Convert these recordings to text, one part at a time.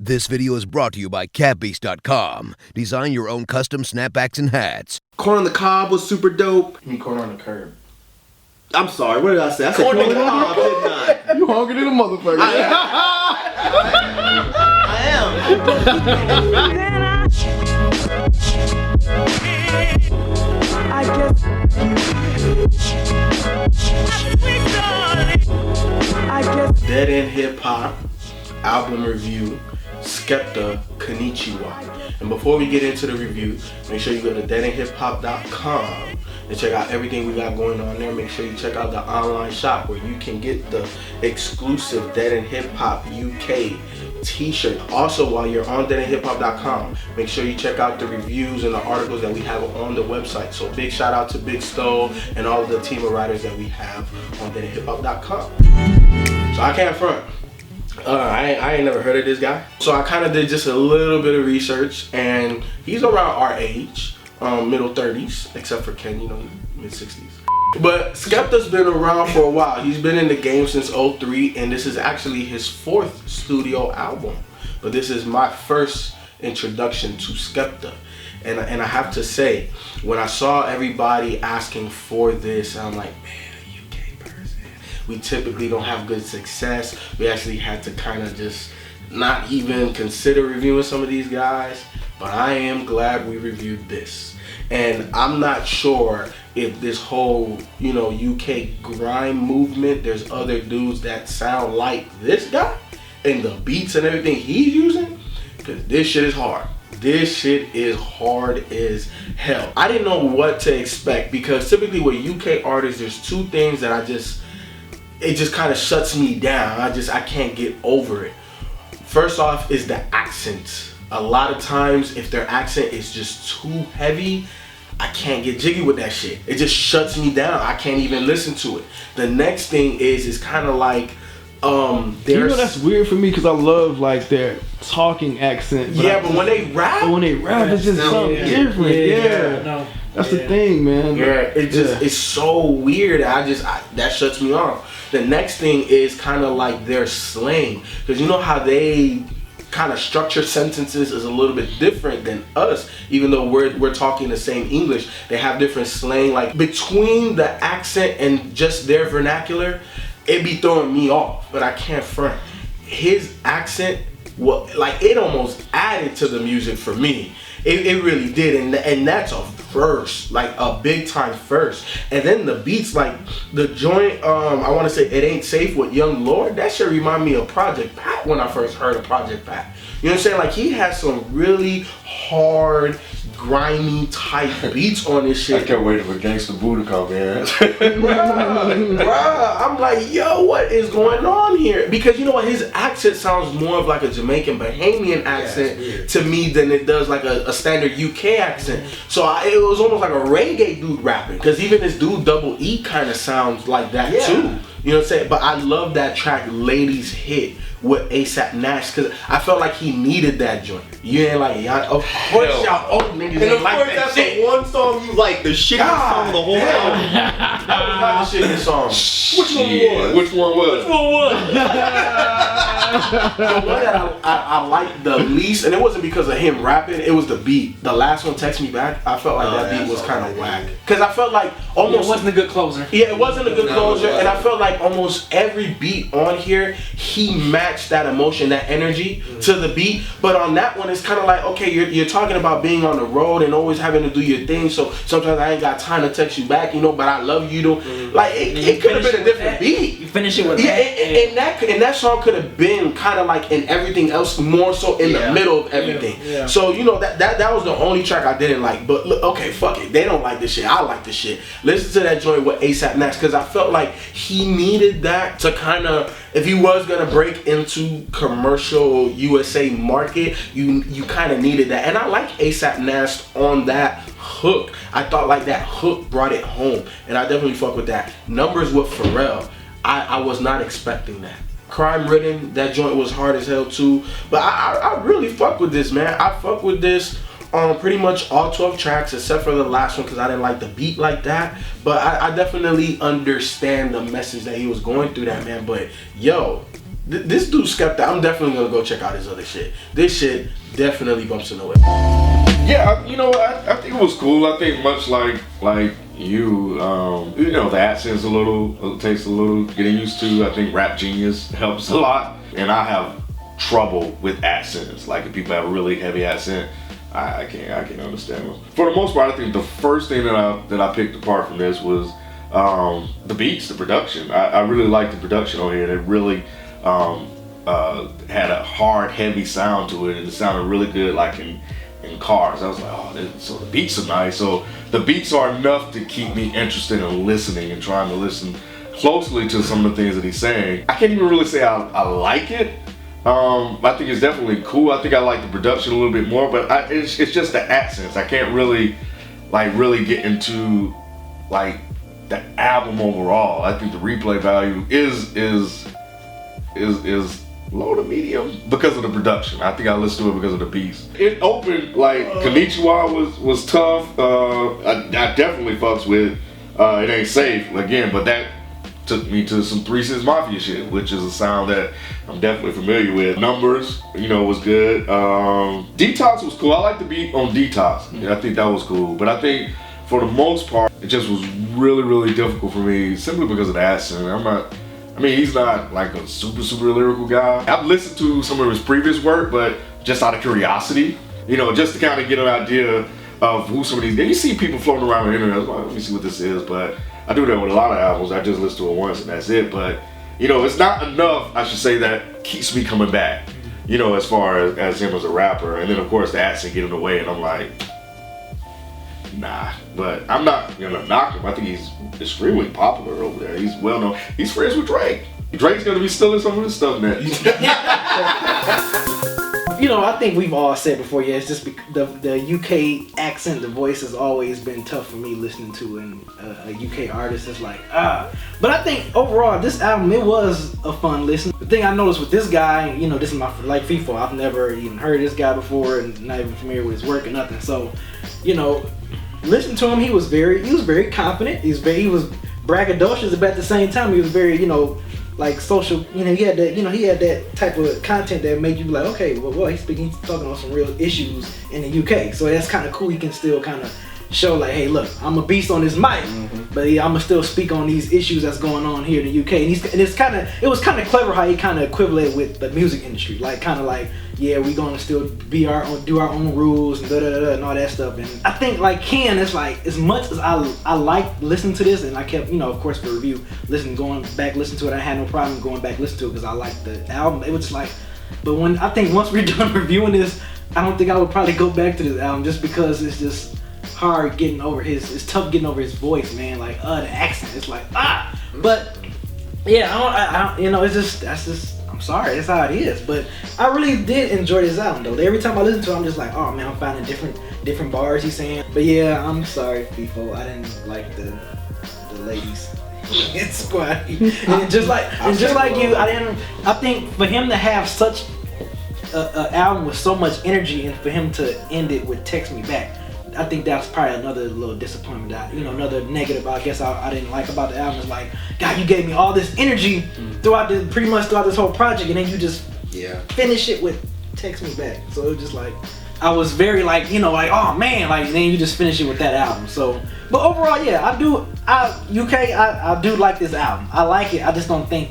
This video is brought to you by catbeast.com. Design your own custom snapbacks and hats. Corn on the cob was super dope. You mean corn on the curb? I'm sorry, what did I say? I said corn on the cob, didn't I? You hungry than a motherfucker. I am. Dead End Hip Hop album review, Skepta, Konnichiwa. And before we get into the review, make sure you go to deadendhiphop.com and check out everything we got going on there. Make sure you check out the online shop where you can get the exclusive Dead End Hip Hop UK t-shirt. Also, while you're on deadendhiphop.com, make sure you check out the reviews and the articles that we have on the website. So big shout out to Big Stowe and all of the team of writers that we have on deadendhiphop.com. So I can't front. I ain't never heard of this guy. So I kind of did just a little bit of research, and he's around our age, middle 30s, except for Ken, you know, mid 60s. But Skepta's been around for a while. He's been in the game since 03, and this is actually his 4th studio album. But this is my first introduction to Skepta. And I have to say, when I saw everybody asking for this, I'm like, man, we typically don't have good success. We actually had to kind of just not even consider reviewing some of these guys, but I am glad we reviewed this. And I'm not sure if this whole, you know, UK grime movement, there's other dudes that sound like this guy and the beats and everything he's using, because this shit is hard. This shit is hard as hell. I didn't know what to expect, because typically with UK artists, there's two things that it just kind of shuts me down. I can't get over it. First off is the accent. A lot of times if their accent is just too heavy, I can't get jiggy with that shit. It just shuts me down. I can't even listen to it. The next thing is kind of like you know, that's weird for me because I love like their talking accent. But when they rap, it's just something different. Yeah. No. That's the thing, man. Yeah, it's so weird. That shuts me off. The next thing is kind of like their slang, because you know how they kind of structure sentences is a little bit different than us. Even though we're talking the same English, they have different slang. Like between the accent and just their vernacular, it be throwing me off. But I can't front. His accent, it almost added to the music for me. It really did, and that's a first, like a big time first. And then the beats, like the joint, I want to say It Ain't Safe with Young Lord, that should remind me of Project Pat when I first heard of Project Pat. You know what I'm saying? Like he has some really hard, grimy type beats on this shit. I can't wait for Gangsta Boo to come in. Bruh, I'm like, yo, what is going on here? Because you know what, his accent sounds more of like a Jamaican Bahamian accent to me than it does like a standard UK accent. So it was almost like a reggae dude rapping, because even this dude Double E kind of sounds like that too. You know what I'm saying? But I love that track Ladies Hit with A$AP Nash, because I felt like he needed that joint. You ain't like, of course y'all old niggas ain't like that that's shit. The one song you like, the shitty song of the whole album. That was not the shitty song. Which one was? The one that I liked the least, and it wasn't because of him rapping, it was the beat. The last one, Text Me Back, I felt like that beat was kind of whack. Because I felt like almost... it wasn't a good closer. Yeah, it wasn't a good closer, and I felt like almost every beat on here, he matched that emotion, that energy to the beat. But on that one, it's kind of like, okay, you're talking about being on the road and always having to do your thing, so sometimes I ain't got time to text you back, you know, but I love you though. Like it could have been a different beat. You finish it with and that song could have been kind of like in everything else, more so in the middle of everything. Yeah. So you know that was the only track I didn't like. But look, okay, fuck it, they don't like this shit, I like this shit. Listen to that joint with A$AP Nash, because I felt like he needed that to kind of, if he was gonna break into commercial USA market, you kind of needed that. And I like A$AP Nash on that hook. I thought like that hook brought it home, and I definitely fuck with that. Numbers with Pharrell, I was not expecting that. Crime Ridden, that joint was hard as hell too. But I really fuck with this, man. I fuck with this on pretty much all 12 tracks except for the last one, because I didn't like the beat like that. But I definitely understand the message that he was going through, that man. But yo, This dude Skepta, I'm definitely gonna go check out his other shit. This shit definitely bumps in the way. Yeah, you know, I think it was cool. I think much like you know, the accent's takes a little getting used to. I think Rap Genius helps a lot, and I have trouble with accents. Like if people have a really heavy accent, I can't understand them. For the most part, I think the first thing that I picked apart from this was the beats, the production. I really liked the production on here. It really had a hard, heavy sound to it, and it sounded really good, like in cars. I was like, oh, so the beats are nice. So the beats are enough to keep me interested in listening and trying to listen closely to some of the things that he's saying. I can't even really say I like it. I think it's definitely cool. I think I like the production a little bit more, but it's just the accents. I can't really get into like the album overall. I think the replay value is low to medium because of the production. I think I listened to it because of the beats. It opened like Konnichiwa was tough. I definitely fucks with It Ain't Safe again, but that took me to some 3 6 Mafia shit, which is a sound that I'm definitely familiar with. Numbers, you know, was good. Detox was cool. I like the beat on Detox. Yeah, I think that was cool. But I think for the most part, it just was really, really difficult for me simply because of the accent. He's not like a super lyrical guy. I've listened to some of his previous work, but just out of curiosity, you know, just to kind of get an idea of who some of these guys. You see people floating around the internet, like, let me see what this is, but I do that with a lot of albums. I just listen to it once and that's it. But you know, it's not enough, I should say, that keeps me coming back, you know, as far as him as a rapper. And then of course the accent get in the way, and I'm like, nah. But I'm not gonna knock him. I think he's extremely popular over there. He's well known. He's friends with Drake. Drake's gonna be stealing some of his stuff next. You know, I think we've all said before, yeah, it's just the UK accent, the voice has always been tough for me listening to, and a UK artist is like, But I think overall, this album, it was a fun listen. The thing I noticed with this guy, you know, this is my, like FIFO, I've never even heard of this guy before and not even familiar with his work or nothing. So, you know, listening to him, he was very confident. He was braggadocious, but at the same time, he was very, you know, like social, you know, he had that type of content that made you be like, okay, well, he's talking on some real issues in the UK. So that's kind of cool. He can still kind of show like, hey, look, I'm a beast on this mic, but yeah, I'm gonna still speak on these issues that's going on here in the UK. And it was kind of clever how he kind of equivalent with the music industry, like kind of like, yeah, we gonna still do our own rules and and all that stuff. And I think like Ken, it's like, as much as I like listening to this, and I kept, you know, of course for review, going back listening to it, I had no problem going back listening to it because I liked the album. It was just like, but when I think once we're done reviewing this, I don't think I would probably go back to this album just because it's just hard getting over it's tough getting over his voice, man. Like the accent, it's like but yeah, I you know, that's just I'm sorry, that's how it is. But I really did enjoy this album though. Every time I listen to it, I'm just like, oh man, I'm finding different bars he's saying. But yeah, I'm sorry, FIFO, I didn't like the ladies. It's squatty. And just like you, I think for him to have such a album with so much energy, and for him to end it with Text Me Back, I think that's probably another little disappointment that, you know, another negative I guess I didn't like about the album. Is like, God, you gave me all this energy pretty much throughout this whole project, and then you just finish it with Text Me Back. So it was just like, I was very like, you know, like, oh man, like, and then you just finish it with that album. So, but overall, yeah, I do like this album. I like it. I just don't think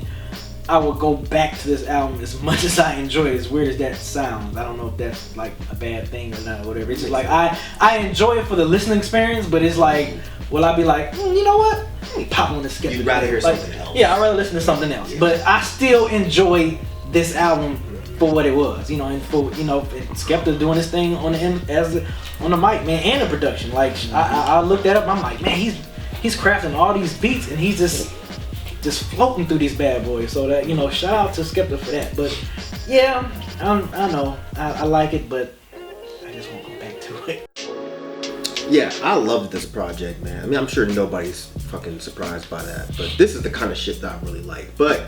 I would go back to this album as much as I enjoy it. As weird as that sounds, I don't know if that's like a bad thing or not, or whatever. It's just like I enjoy it for the listening experience, but it's like, will I be like, you know what? Let me pop on the Skepta. You'd rather hear something else. Yeah, I'd rather listen to something else. Yeah. But I still enjoy this album for what it was, you know, and for, you know, Skepta doing his thing on the mic, man, and the production. Like I looked that up. I'm like, man, he's crafting all these beats, and he's just floating through these bad boys. So that, you know, shout out to Skepta for that. But yeah, I know I like it, but I just won't go back to it. Yeah, I loved this project, man. I mean, I'm sure nobody's fucking surprised by that, but this is the kind of shit that I really like. But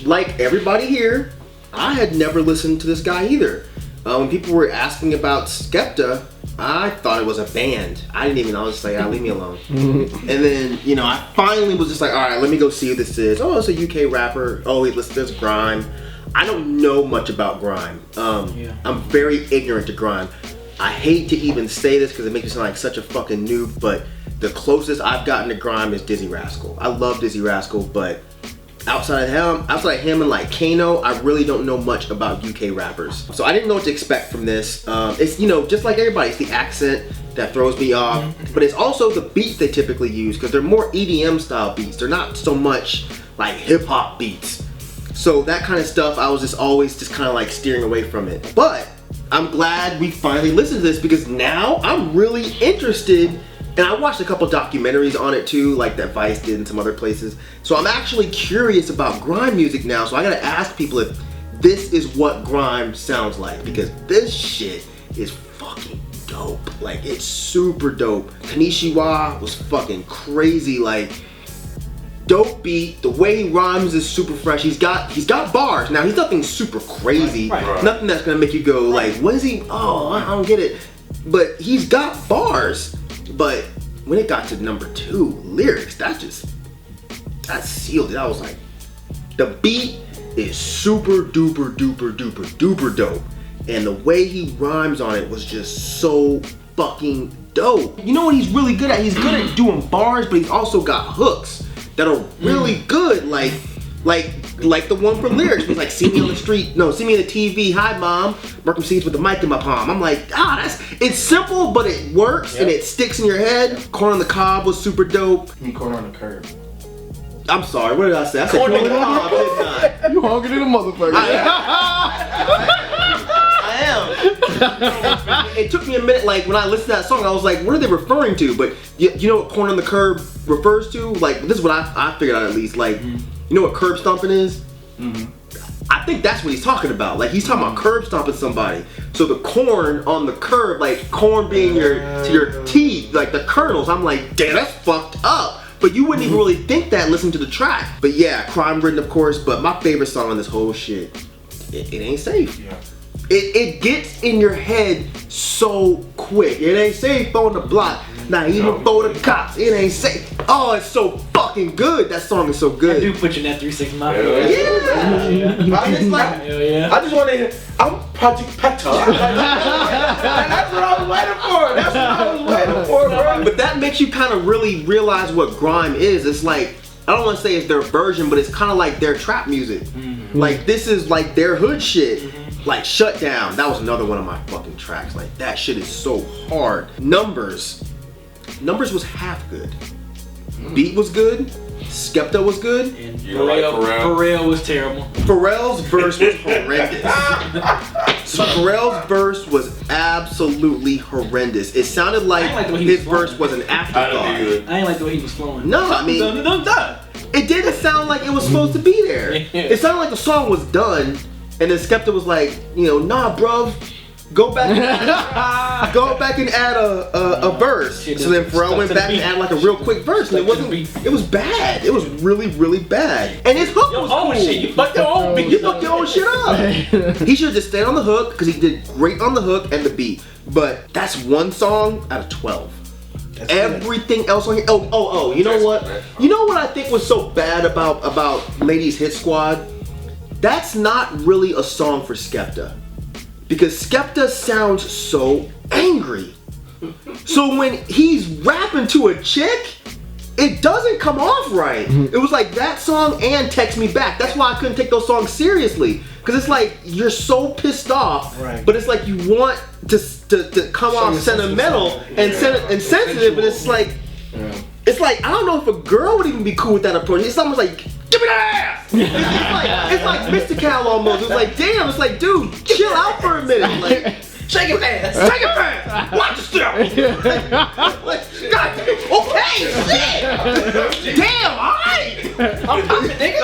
like everybody here, I had never listened to this guy either. When people were asking about Skepta, I thought it was a band. I didn't even. I was just like, leave me alone. And then, you know, I finally was just like, all right, let me go see what this is. Oh, it's a UK rapper. Oh, wait, listen, there's grime. I don't know much about grime. I'm very ignorant to grime. I hate to even say this because it makes me sound like such a fucking noob, but the closest I've gotten to grime is Dizzy Rascal. I love Dizzy Rascal, but outside of him and like Kano, I really don't know much about UK rappers. So I didn't know what to expect from this. It's, you know, just like everybody, it's the accent that throws me off, but it's also the beats they typically use because they're more EDM style beats. They're not so much like hip hop beats. So that kind of stuff, I was just always just kind of like steering away from it. But I'm glad we finally listened to this because now I'm really interested. And I watched a couple documentaries on it too, like that Vice did in some other places. So I'm actually curious about grime music now. So I gotta ask people if this is what grime sounds like, because this shit is fucking dope. Like, it's super dope. Konnichiwa was fucking crazy. Like, dope beat. The way he rhymes is super fresh. He's got bars. Now, he's nothing super crazy. Right. Nothing that's gonna make you go like, what is he? Oh, I don't get it. But he's got bars. But when it got to number 2, lyrics, that sealed it. I was like, the beat is super duper duper duper duper dope. And the way he rhymes on it was just so fucking dope. You know what he's really good at? He's good at doing bars, but he's also got hooks that are really good. Like the one from lyrics. He's like, see me on the street, no, see me on the TV, hi mom, Markham seeds with the mic in my palm. I'm like, it's simple, but it works and it sticks in your head. Corn on the cob was super dope. You mean corn on the curb? I'm sorry, what did I say? I said corn on the cob, didn't I? You hungry than a motherfucker. I am. It took me a minute, like when I listened to that song, I was like, what are they referring to? But you know what corn on the curb refers to? Like, this is what I figured out at least. Like, you know what curb stomping is? I think that's what he's talking about. Like, he's talking about curb stomping somebody. So the corn on the curb, like corn being your teeth, like the kernels. I'm like, damn, that's fucked up. But you wouldn't even really think that listening to the track. But yeah, crime written, of course. But my favorite song on this whole shit, it ain't safe. Yeah. It gets in your head so quick. It ain't safe on the block. Not even for the cops. It ain't safe. Oh, it's so fucking good. That song is so good. I do put you in that 3-6 mafia. Yeah. I just like. I just want to hear. I'm Project Peta. That's what I was waiting for. That's what I was waiting for, bro. But that makes you kind of really realize what grime is. It's like, I don't want to say it's their version, but it's kind of like their trap music. Like, this is like their hood shit. Like Shut Down, that was another one of my fucking tracks. Like, that shit is so hard. Numbers was half good. Beat was good. Skepta was good. And Pharrell was terrible. Pharrell's verse was horrendous. So Pharrell's verse was absolutely horrendous. It sounded like his verse was an afterthought. I ain't like the way he was flowing. No, I mean, it didn't sound like it was supposed to be there. It sounded like the song was done. And then Skepta was like, you know, nah, bruv, go back and add a verse. So then Pharrell went back and added like a real quick verse, and it was bad. It was really, really bad. And his hook was cool. You fucked your own beat. You fucked your own shit up. He should have just stayed on the hook because he did great on the hook and the beat. But that's one song out of 12. That's everything else on here. Oh, you know what? You know what I think was so bad about Ladies Hit Squad? That's not really a song for Skepta. Because Skepta sounds so angry. So when he's rapping to a chick, it doesn't come off right. It was like that song and Text Me Back. That's why I couldn't take those songs seriously. Because it's like, you're so pissed off, but it's like you want to come off sentimental and sensitive, but it's like, I don't know if a girl would even be cool with that approach. It's almost like, give me that ass! It's like Mr. Cal almost. It's like, damn, it's like, dude, chill out for a minute. Like, shake it fast! Shake it fast! Watch your step! Like, God, okay, shit! Damn, alright! I'm popping, nigga!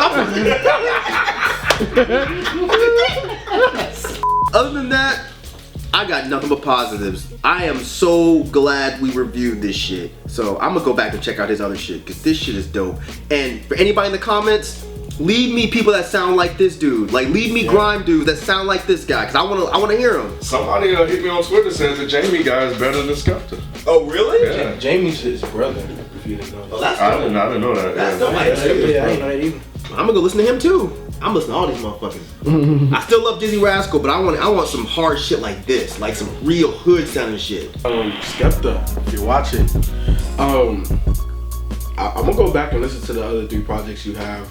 Other than that, I got nothing but positives. I am so glad we reviewed this shit. So I'm gonna go back and check out his other shit, because this shit is dope. And for anybody in the comments, Leave me people that sound like this dude. Like, leave me grime dudes that sound like this guy, cause I wanna hear him. Somebody hit me on Twitter says the Jamie guy is better than Skepta. Oh, really? Yeah. Jamie's his brother. If you didn't know. Oh, that's I didn't know that. That's yeah. dope. Yeah, I didn't know that either. I'm gonna go listen to him too. I'm listening to all these motherfuckers. I still love Dizzy Rascal, but I want some hard shit like this, like some real hood sounding shit. Skepta, if you're watching, I'm gonna go back and listen to the other 3 projects you have,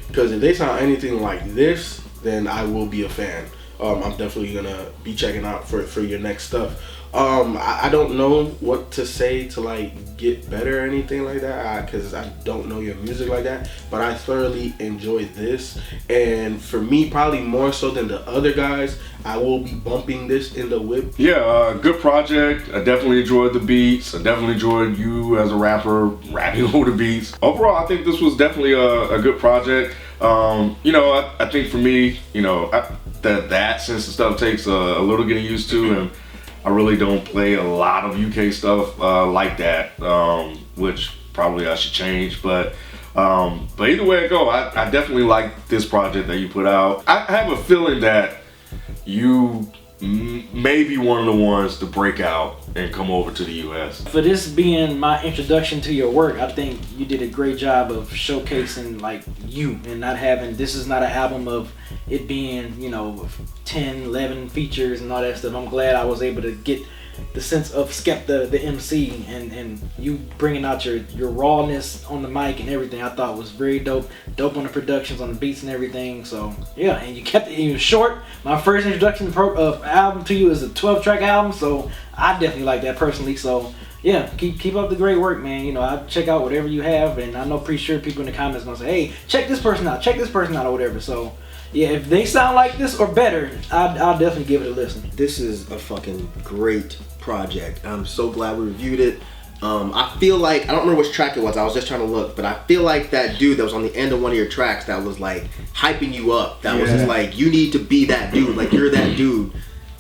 because if they sound anything like this, then I will be a fan. I'm definitely gonna be checking out for your next stuff. I don't know what to say to like get better or anything like that, because I don't know your music like that, but I thoroughly enjoyed this, and for me, probably more so than the other guys, I will be bumping this in the whip. Yeah, good project. I definitely enjoyed the beats. I definitely enjoyed you as a rapper rapping over the beats. Overall, I think this was definitely a good project. You know, I think for me, you know, that accents and stuff takes a little getting used to, and I really don't play a lot of UK stuff like that, which probably I should change. But either way it go, I definitely like this project that you put out. I have a feeling that you may be one of the ones to break out and come over to the US. For this being my introduction to your work, I think you did a great job of showcasing like you, and not having, this is not an album of it being, you know, 10, 11 features and all that stuff. I'm glad I was able to get the sense of Skepta, the MC, and you bringing out your rawness on the mic and everything. I thought was very dope on the productions, on the beats and everything. So yeah, and you kept it even short. My first introduction of album to you is a 12-track album, so I definitely like that personally. So yeah, keep up the great work, man. You know, I check out whatever you have, and I know pretty sure people in the comments gonna say, hey, check this person out, or whatever. So yeah, if they sound like this or better, I'll definitely give it a listen. This is a fucking great project. I'm so glad we reviewed it. I feel like, I don't remember which track it was, I was just trying to look, but I feel like that dude that was on the end of one of your tracks that was like hyping you up, that was just like, you need to be that dude, like you're that dude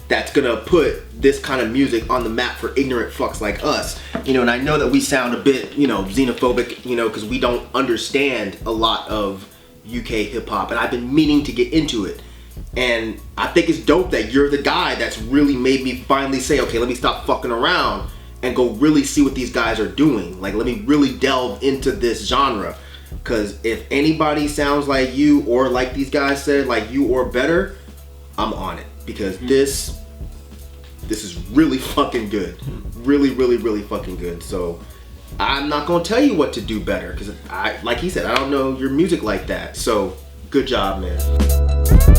that's gonna put this kind of music on the map for ignorant fucks like us. You know, and I know that we sound a bit, you know, xenophobic, you know, because we don't understand a lot of UK hip hop, and I've been meaning to get into it. And I think it's dope that you're the guy that's really made me finally say, okay, let me stop fucking around and go really see what these guys are doing. Like, let me really delve into this genre. Because if anybody sounds like you, or like these guys said, like you or better, I'm on it. Because this is really fucking good. Really, really, really fucking good. So I'm not gonna tell you what to do better, because like he said, I don't know your music like that. So good job, man.